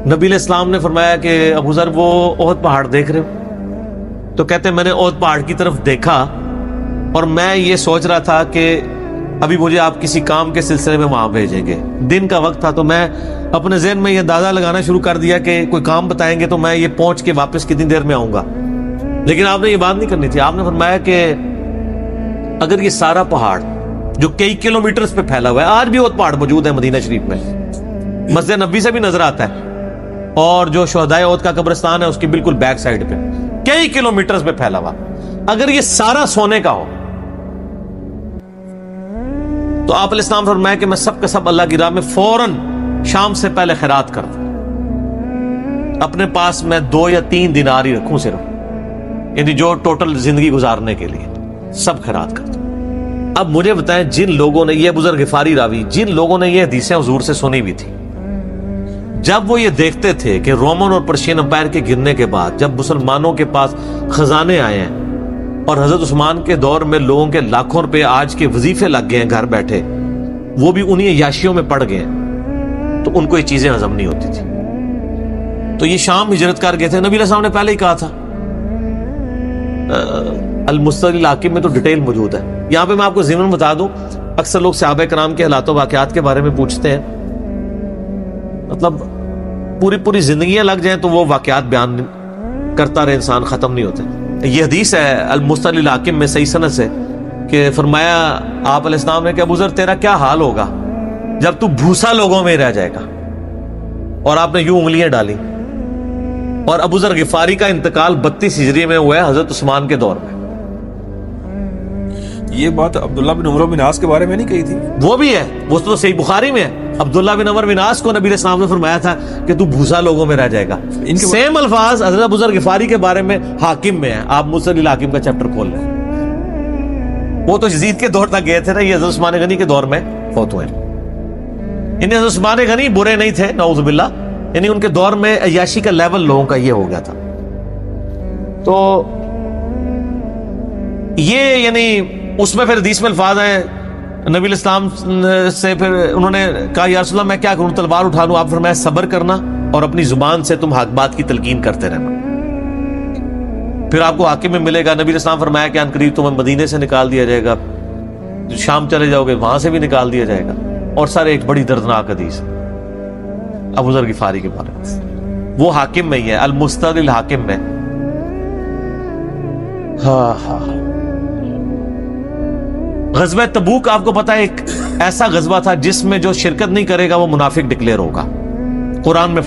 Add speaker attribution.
Speaker 1: نبی علیہ السلام نے فرمایا کہ ابو ذر وہ احد پہاڑ دیکھ رہے ہو؟ تو کہتے ہیں میں نے احد پہاڑ کی طرف دیکھا اور میں یہ سوچ رہا تھا کہ ابھی مجھے آپ کسی کام کے سلسلے میں وہاں بھیجیں گے، دن کا وقت تھا، تو میں اپنے ذہن میں یہ اندازہ لگانا شروع کر دیا کہ کوئی کام بتائیں گے تو میں یہ پہنچ کے واپس کتنی دیر میں آؤں گا. لیکن آپ نے یہ بات نہیں کرنی تھی. آپ نے فرمایا کہ اگر یہ سارا پہاڑ جو کئی کلومیٹرز پہ پھیلا ہوا ہے، آج بھی وہ پہاڑ موجود ہے مدینہ شریف میں، مسجد نبوی سے بھی نظر آتا ہے، اور جو شہدائے احد کا قبرستان ہے اس کی بالکل بیک سائیڈ پہ کئی کلومیٹرز پہ پھیلا ہوا، اگر یہ سارا سونے کا ہو تو آپ علیہ السلام فرمایا کہ میں سب کا سب اللہ کی راہ میں فوراً شام سے پہلے خیرات کر دوں. اپنے پاس میں 2 یا 3 دینار ہی رکھوں صرف، یعنی جو ٹوٹل زندگی گزارنے کے لیے سب خیرات کر دوں. اب مجھے بتائیں، جن لوگوں نے، یہ بزرگ غفاری راوی، جن لوگوں نے یہ حدیثیں حضور سے سنی بھی تھی، جب وہ یہ دیکھتے تھے کہ رومن اور پرشین امپائر کے گرنے کے بعد جب مسلمانوں کے پاس خزانے آئے ہیں اور حضرت عثمان کے دور میں لوگوں کے لاکھوں روپے آج کے وظیفے لگ گئے ہیں گھر بیٹھے، وہ بھی انہی عیاشیوں میں پڑ گئے ہیں، تو ان کو یہ چیزیں ہضم نہیں ہوتی تھی. تو یہ شام ہجرت کر گئے تھے. نبی علیہ السلام نے پہلے ہی کہا تھا، المستدرک الحاکم میں تو ڈیٹیل موجود ہے. یہاں پہ میں آپ کو ضمن بتا دوں، اکثر لوگ صحابہ کرام کے حالات و واقعات کے بارے میں پوچھتے ہیں، مطلب پوری زندگیاں لگ جائیں تو وہ واقعات بیان کرتا رہے انسان، ختم نہیں ہوتے. یہ حدیث ہے المستدرک الحاکم میں صحیح سند سے کہ فرمایا آپ علیہ السلام نے کہ ابو ذر تیرا کیا حال ہوگا جب تو بھوسا لوگوں میں رہ جائے گا. اور آپ نے یوں انگلیاں ڈالی. اور ابو ذر غفاری کا انتقال 32 ہجری میں ہوا ہے، حضرت عثمان کے دور میں.
Speaker 2: یہ بات عبداللہ بن عمر بن عاص کے بارے میں نہیں کہی تھی؟
Speaker 1: وہ بھی ہے، وہ تو صحیح بخاری میں ہے. عبداللہ بن عمر بن عاص کو نبی علیہ السلام نے فرمایا تھا کہ تو بھوسا لوگوں میں رہ جائے گا. سیم الفاظ حضرت ابو ذر غفاری کے بارے میں حاکم میں ہے. آپ مستدرک الحاکم کا چیپٹر کھول لیں. وہ تو یزید کے دور تک گئے تھے نا، یہ حضرت عثمان غنی کے دور میں فوت ہوئے. انہیں حضرت عثمان غنی برے نہیں تھے نعوذ باللہ، یعنی ان کے دور میں عیاشی کا لیول لوگوں کا یہ ہو گیا تھا. تو یہ یعنی اس میں پھر حدیث میں الفاظ ہیں، نبی علیہ السلام سے پھر انہوں نے کہا یا رسول اللہ میں کیا کروں، تلوار اٹھا لوں؟ آپ فرمایا صبر کرنا اور اپنی زبان سے تم حق بات کی تلقین کرتے رہنا، پھر آپ کو حاکم میں ملے گا. نبی علیہ السلام فرمایا کہ ان قریب تمہیں مدینے سے نکال دیا جائے گا، شام چلے جاؤ گے وہاں سے بھی نکال دیا جائے گا. اور سارے ایک بڑی دردناک حدیث ابو ذر غفاری کے بارے میں، وہ حاکم میں ہی ہے، المستدرک الحاکم میں. غزوہ تبوک آپ کو پتا ہے ایک ایسا غزوہ تھا جس میں جو شرکت نہیں کرے گا وہ منافق ڈکلیئر ہوگا. قرآن میں